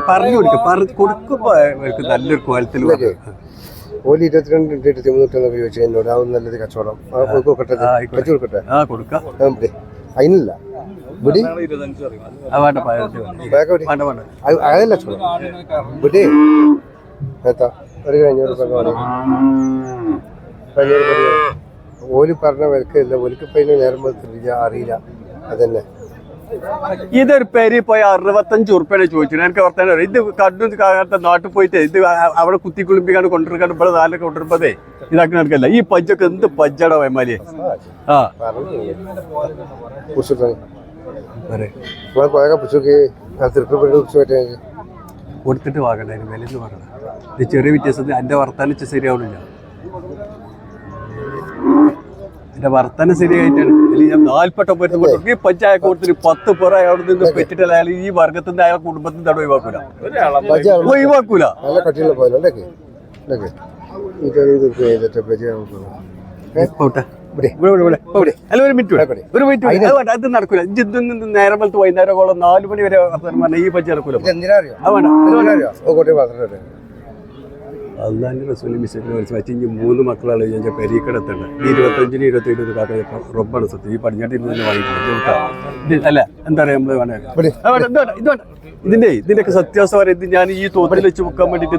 പറഞ്ഞു കൊടുക്കുമ്പോ നല്ലൊരു കോലത്തിൽ ഓലി 22 23 ചോദിച്ചു എന്നോട് അത് നല്ലത് കച്ചവടം കൊടുക്കട്ടെ വെച്ചു കൊടുക്കട്ടെ അതിനില്ല ഇവിടെ അതല്ല ഇവിടെ ഒരു 500 ഓലി പറഞ്ഞ വിലക്കില്ല ഒലിക്കിപ്പോ അതിന് നേരം അറിയില്ല അതന്നെ. ഇതൊരു പേര് പോയി 65 ഉറുപ്പ്യാണ് ചോദിച്ചു. എനിക്ക് വർത്താനം അറിയാം. ഇത് കണ്ണൂർ കാലത്തെ നാട്ടിൽ പോയിട്ട് ഇത് അവിടെ കുത്തി കുളിപ്പിക്കാണ്ട് കൊണ്ടിരിക്കാണ്ട് ഇവിടെ നാലൊക്കെ കൊണ്ടിരുമ്പതേ ഇതാക്കി നടക്കല്ല. ഈ പജ്ജൊക്കെ എന്ത് പജ്ജാടാ വൈമാലിയെ. കൊടുത്തിട്ട് വാങ്ങണ്ട, അതിന് വിലന്ന് പറയണം. ഇത് ചെറിയ വ്യത്യാസത്തിൽ എൻ്റെ വർത്താനം ശരിയാവണില്ല. എന്റെ വർത്തനം ശരിയായിട്ടാണ്. ഞാൻ 40 പഞ്ചായ കൊടുത്തിട്ട് 10 പേർ അവിടെ നിന്ന് പെറ്റിട്ടല്ല അയാൾ ഈ വർഗത്തിൽ നിന്ന് അയാൾ കുടുംബത്തിൽ നിന്ന് ഒഴിവാക്കൂല. ഒരു മിനിറ്റ് അത് നടക്കൂല. നേരം പോലത്തെ വൈകുന്നേരം 4 മണി വരെ വർത്തമാനം ഈ പഞ്ച നടക്കൂല. അള്ളാന്റെ റസൂൽ മിസ്സിന് മനസ്സിലാക്കി. ഇനി 3 മക്കളാണ് ഞാൻ പെരീക്കടത്തുണ്ട്. 25-ന് 27 കാക്ക റബ്ബാണ് സത്യം. ഈ പടിഞ്ഞാട്ടിൽ നിന്ന് വാങ്ങിയിട്ടില്ല അല്ല എന്താ പറയാ നമ്മള് ഇതിന്റെയൊക്കെ സത്യാവസ്ഥ പറയാം. ഇത് ഞാൻ ഈ തോതിൽ വെച്ച് വെക്കാൻ വേണ്ടിട്ട്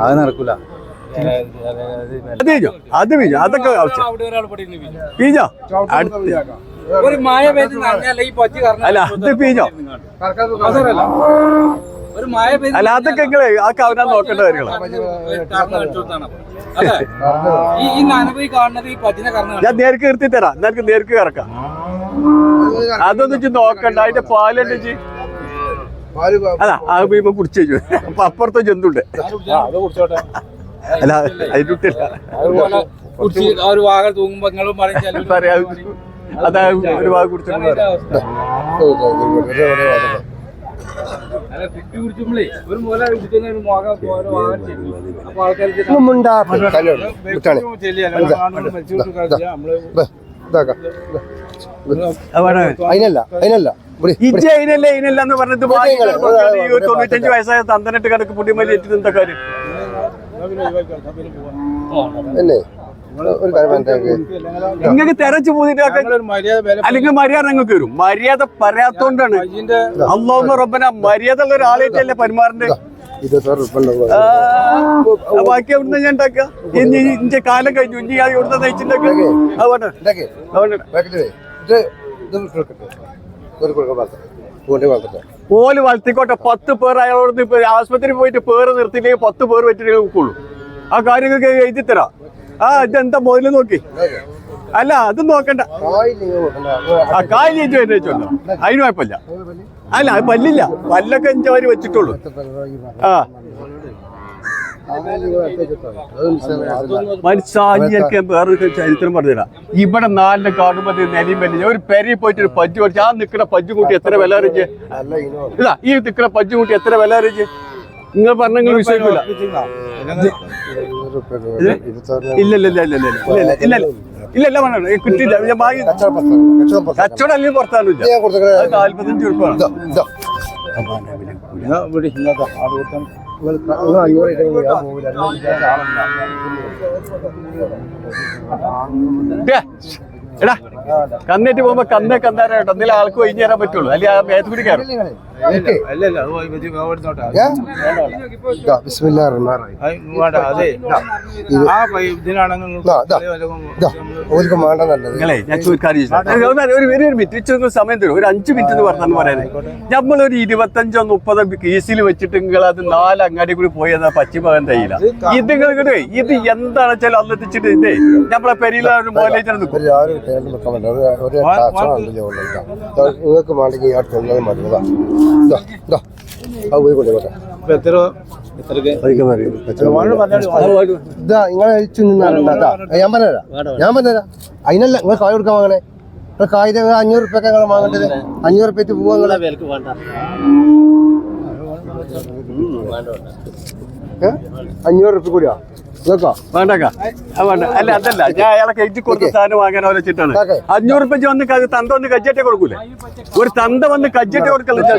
അത് നടക്കൂല. അത് വീഞ്ഞോ അതൊക്കെ വീഞ്ഞോ അല്ല അത് പീഞ്ഞോ അല്ല അതൊക്കെ നിങ്ങള് ആ കവനാൻ നോക്കേണ്ട കാര്യങ്ങളാണ്. ഞാൻ നേർക്ക് നിർത്തി തരാം. നിനക്ക് നേർക്ക് ഇറക്കാം. അതൊന്നും നോക്കണ്ട. അതിന്റെ പാലുണ്ട് അതാ ആ വീമ്പ കുടിച്ചു അപ്പൊ അപ്പുറത്തെ ജന്തുണ്ട്. അല്ല അതിട്ടില്ല പറയാ. അതാ ഒരു ഭാഗം കുടിച്ചിട്ട് ഇതിനല്ല പറഞ്ഞത് 95 വയസ്സായ തന്തനിട്ട് കിടക്ക് പുടിമലി എത്തി നിന്ന കാര്യം നിങ്ങൾക്ക് തെരച്ചു പോയിട്ട് അല്ലെങ്കിൽ മര്യാദ നിങ്ങൾക്ക് വരും. മര്യാദ പറയാത്തോണ്ടാണ്. അല്ലാഹുമ്മ റബ്ബന മര്യാദ ഉള്ള ഒരാളായിട്ടല്ലേ പെരുമാറണ്ടേ. ബാക്കി എവിടുന്ന ഞാൻ ഉണ്ടാക്കുക. ഇന്റെ കാലം കഴിഞ്ഞു. ഇനി ഞാൻ എവിടുന്ന നയിച്ചിട്ടുണ്ടാക്കുക. ഓല് വളർത്തിക്കോട്ടെ. 10 പേർ അയാളോട് ആശുപത്രി പോയിട്ട് പേര് നിർത്തിയില്ലെങ്കിൽ 10 പേർ വെച്ചിട്ട് നോക്കുള്ളൂ. ആ കാര്യങ്ങൾക്ക് എഴുതി തരാം. ഇതെന്താ മുതല് നോക്കി. അല്ല അത് നോക്കണ്ട. ആ കായ് ചോദിച്ചോണ്ടോ അതിന് കുഴപ്പമില്ല. അല്ല അത് പല്ലില്ല. പല്ലൊക്കെ 5 വരി വെച്ചിട്ടുള്ളൂ. മനസ്സിലാക്കി വേറൊരു ചരിത്രം പറഞ്ഞുതരാം. ഇവിടെ 4 കാണുമ്പോ നെലിയും വലിയ ഒരു പെരി പോയിട്ട് ഒരു പജ്ജ് പഠിച്ചു. ആ നിൽക്കുന്ന പജ്ജ് കൂട്ടി എത്ര വില അറിയിച്ച്. ഇതാ ഈ നിൽക്കുന്ന പജ്ജ് കൂട്ടി എത്ര വില അറിയിച്ച്. നിങ്ങൾ പറഞ്ഞ നിങ്ങൾ വിശ്വസിക്കില്ല. ഇല്ല വേണ്ട കിട്ടില്ല. കച്ചവടം അല്ലെങ്കിൽ പുറത്താണില്ല. 45 ഉറുപ്പാണ്. എടാ കന്നേറ്റ് പോകുമ്പോ കന്നേരാ കേട്ടോ. എന്തെങ്കിലും ആൾക്ക് ഒഴിഞ്ഞു തരാൻ പറ്റുള്ളൂ. അല്ലെങ്കിൽ ആ മേത്ത് കൂടി കയറും. സമയം തരും. ഒരു 5 മിനിറ്റ് എന്ന് പറഞ്ഞു പറയാനേ. നമ്മളൊരു 25-30 കേസിൽ വെച്ചിട്ട് നിങ്ങൾ അത് 4 അങ്ങാടി കൂടി പോയി എന്നാൽ പശ്ചിമകൻ തയ്യില്ല. ഇത് നിങ്ങൾ ഇത് എന്താണെന്ന് വെച്ചാൽ അന്നെത്തിച്ചിട്ട് ഇതേ നമ്മളെ പെരിയില ഒരു മോലേജാണ് നിൽക്കും. നിങ്ങൾക്ക് വേണമെങ്കിൽ ആ തൊഴിൽ മതി. ഞാൻ പറഞ്ഞുതരാം. അതിനല്ല നിങ്ങൾ കായ് കൊടുക്കാൻ വാങ്ങണേ. കായ് 500 ഉറുപ്പ്യൊക്കെ നിങ്ങൾ വാങ്ങേണ്ടത്. 500 ഉറുപ്പ്യക്ക് പോവാ. 500 റുപ്യ കൂടിയാ നോക്കോ വേണ്ടക്ക വേണ്ട അല്ല അതല്ല ഞാൻ അയാളെ കയറ്റി കൊടുത്ത സാധനം വാങ്ങാൻ ആലോചിച്ചിട്ടാണ് 500 റുപ്യ വന്ന് തന്ത വന്ന് കജ്ജറ്റെ കൊടുക്കൂലേ ഒരു തന്ത വന്ന് കജ്ജറ്റെ കൊടുക്കല്ലേ 500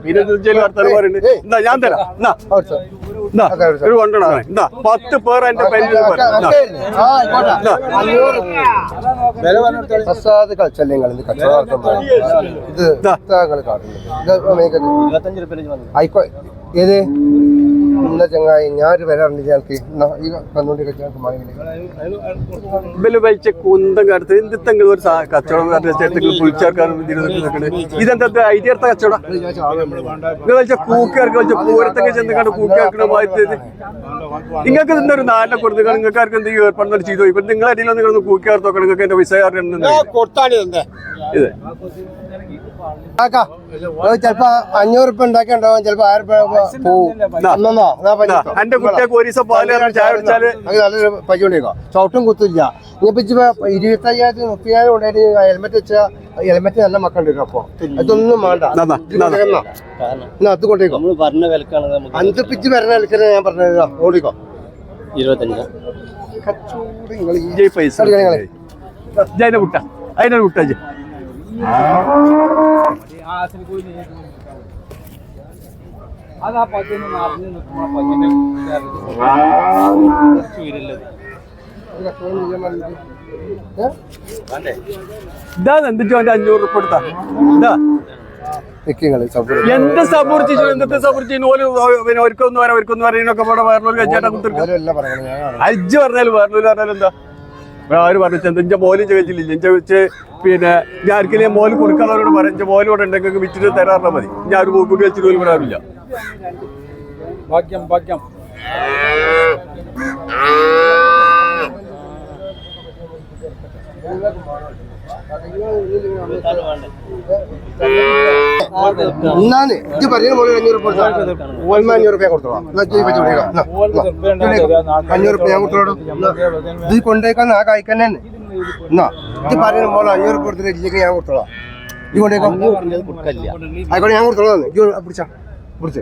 പിന്നെ വർത്താനം പറയുന്നുണ്ട് എന്താ ഞാൻ തരാം എന്നാ ഒരു കൊണ്ടോ എന്താ 10 പേർ എന്റെ പെണ്ണിന് ഏത് എന്താ ചങ്ങായി ഞാനൊരു വരാറുണ്ട് ഞങ്ങൾക്ക് ഈ കന്നുകൊണ്ട് ഞങ്ങൾക്ക് വലിച്ച കുന്തം കാലത്ത് എന്തെങ്കിലും ഒരു കച്ചവടം പുളിച്ചാർക്കാർ ഇതെന്താ ഐഡിയ എടുത്ത കച്ചവടം വലിച്ച കൂക്കാർക്ക് വലിച്ച പൂരത്തൊക്കെ ചെന്നിക്കാണ്ട് കൂക്കാർക്കുന്ന മാറ്റത് നിങ്ങൾക്ക് ഇതിന്റെ ഒരു നാലിനെ കൊടുത്ത് നിങ്ങൾക്ക് ആർക്കും എന്തെങ്കിലും ഏർപ്പെടുന്ന ചെയ്തു ഇപ്പൊ നിങ്ങളെ അടിയിൽ നിങ്ങൾ കൂക്കാർ നോക്കണം നിങ്ങൾക്ക് എന്റെ വിസ ഇത് ചിലപ്പോ 500 റുപ്യ ഉണ്ടാക്കിണ്ടാവും ചിലപ്പോ 1000 പോവും എന്റെ കുട്ടിയൊക്കെ ഒരു ദിവസം പാല് ചായ കുടിച്ചാല് നല്ലൊരു പൈസ കൊണ്ടേക്കോ ചവിട്ടും കുത്തില്ല ഇനിയിപ്പോ 25,000 30,000 ഉണ്ടായിട്ട് ഹെൽമെറ്റ് വെച്ചാൽ ഹെൽമെറ്റ് നല്ല മക്കളുണ്ട് അപ്പൊ അതൊന്നും വേണ്ട അത് കൊണ്ടേക്കോ അഞ്ചിപ്പിച്ച് വരണ വിലക്കാണ് ഞാൻ പറഞ്ഞത് ഓടിക്കോ 25 പൈസ അതിനെ വിട്ട അതിനെ വിട്ട ഇതാ എന്തിട്ടോ 500 റുപ്യ കൊടുത്താ ഇതാ എന്ത് സബൂർച്ചു എന്തൊക്കെ സബൂർച്ചു പിന്നെ ഒരുക്കൊന്നും വരാം ഒരുക്കൊന്നും വരാനൊക്കെ വേറൊരു കച്ചേട്ടം കുത്തിരിക്കും അജ്ജ് പറഞ്ഞാലും വേറൊരു പറഞ്ഞാലും എന്താ ആര് പറഞ്ഞു എന്റെ മോലും ചോദിച്ചില്ല എന്റെ വെച്ച് പിന്നെ ഞാൻ ആർക്കെങ്കിലും മോല് കൊടുക്കാനുള്ളവരോട് പറയാം എന്റെ മോലോട് ഉണ്ടെങ്കിൽ വിറ്റിട്ട് തരാറില്ല മതി ഞാൻ ഒരു കൂട്ടി വെച്ചിട്ട് പോലും വരാറില്ല ഭാഗ്യം ഭാഗ്യം എന്നാണ് ഇത് പറയുന്ന പോലെ 500 റുപ്യ കൊടുത്തോളാം 500 റുപ്യ ഞാൻ കൊടുത്തോളൂ ഇത് കൊണ്ടേക്കാൻ ആ കഴിക്കന്നെ എന്നാ ഇത് പറയുന്ന പോലെ 500 റുപ്യ കൊടുത്തിട്ട് ഇല്ലെങ്കിൽ ഞാൻ കൊടുത്തോളാം ഇത് കൊണ്ടേക്കാം ആയിക്കോട്ടെ ഞാൻ കൊടുത്തോളാം പിടിച്ചാ പിടിച്ച്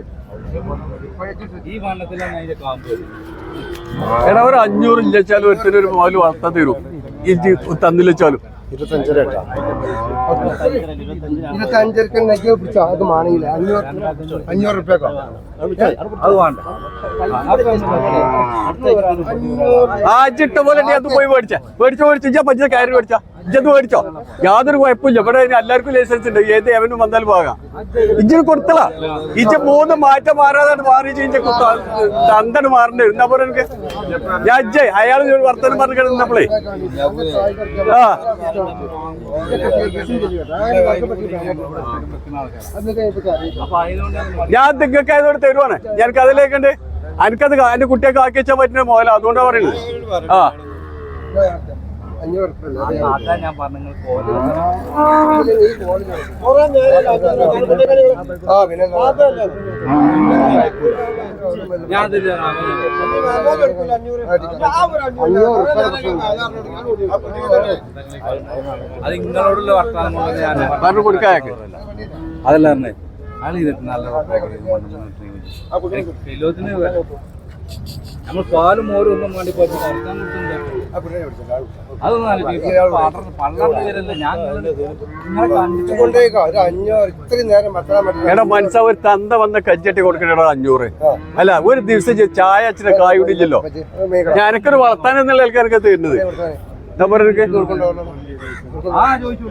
എടാ ഒരു 500 ഇല്ലാച്ചാലും ഒരുത്തിനൊരു മോല് വളർത്താൻ തരും ഇത് തന്നില്ലാച്ചാലും 25 പിടിച്ചോ അത് മാണിയില്ല 500 റുപ്യക്കോ ആജിട്ട പോലെ അത് പോയി മേടിച്ചോ പഞ്ച കയറി മേടിച്ചാ ഇജ്ജത് മേടിച്ചോ യാതൊരു കുഴപ്പമില്ല ഇവിടെ എല്ലാവർക്കും ലൈസൻസ് ഉണ്ട് ഏത് എവനും വന്നാലും പോകാം ഇജ്ജിന് കൊടുത്തല ഇജ്ജ 3 മാറ്റം മാറാതെ മാറി ഇജ്ജ തന്തണ് മാറണ്ടേ എന്താ പോലെ എനിക്ക് ഞാൻ അജ്ജ അയാൾ വർത്തനം പറഞ്ഞു കിടന്നപ്പോളേ ആ ഞാൻ നിങ്ങൾക്ക് ആയതോടെ തരുവാണ് ഞാനക്ക് അതിലേക്കുണ്ട് എനിക്കത് എന്റെ കുട്ടിയൊക്കെ ആക്കി വെച്ചാൽ പറ്റുന്ന മോല അതുകൊണ്ടാ പറയുന്നത് ആ 500 അത് നിങ്ങളോടുള്ള വർത്തമാനം പറഞ്ഞു കൊടുക്കാനൊക്കെ അതല്ല നമ്മൾ പാലും മോരും ഒന്നും വേണ്ടി എടാ മനസ്സാ ഒരു തന്ത വന്ന കജ്ജട്ടി കൊടുക്കണോ 500 അല്ല ഒരു ദിവസം ചായ അച്ഛനെ കായുടില്ലല്ലോ ഞാനൊരു വളർത്താൻ എന്നുള്ള ആൾക്കാർക്ക് തരുന്നത് എന്താ പറയുക ചോദിച്ചു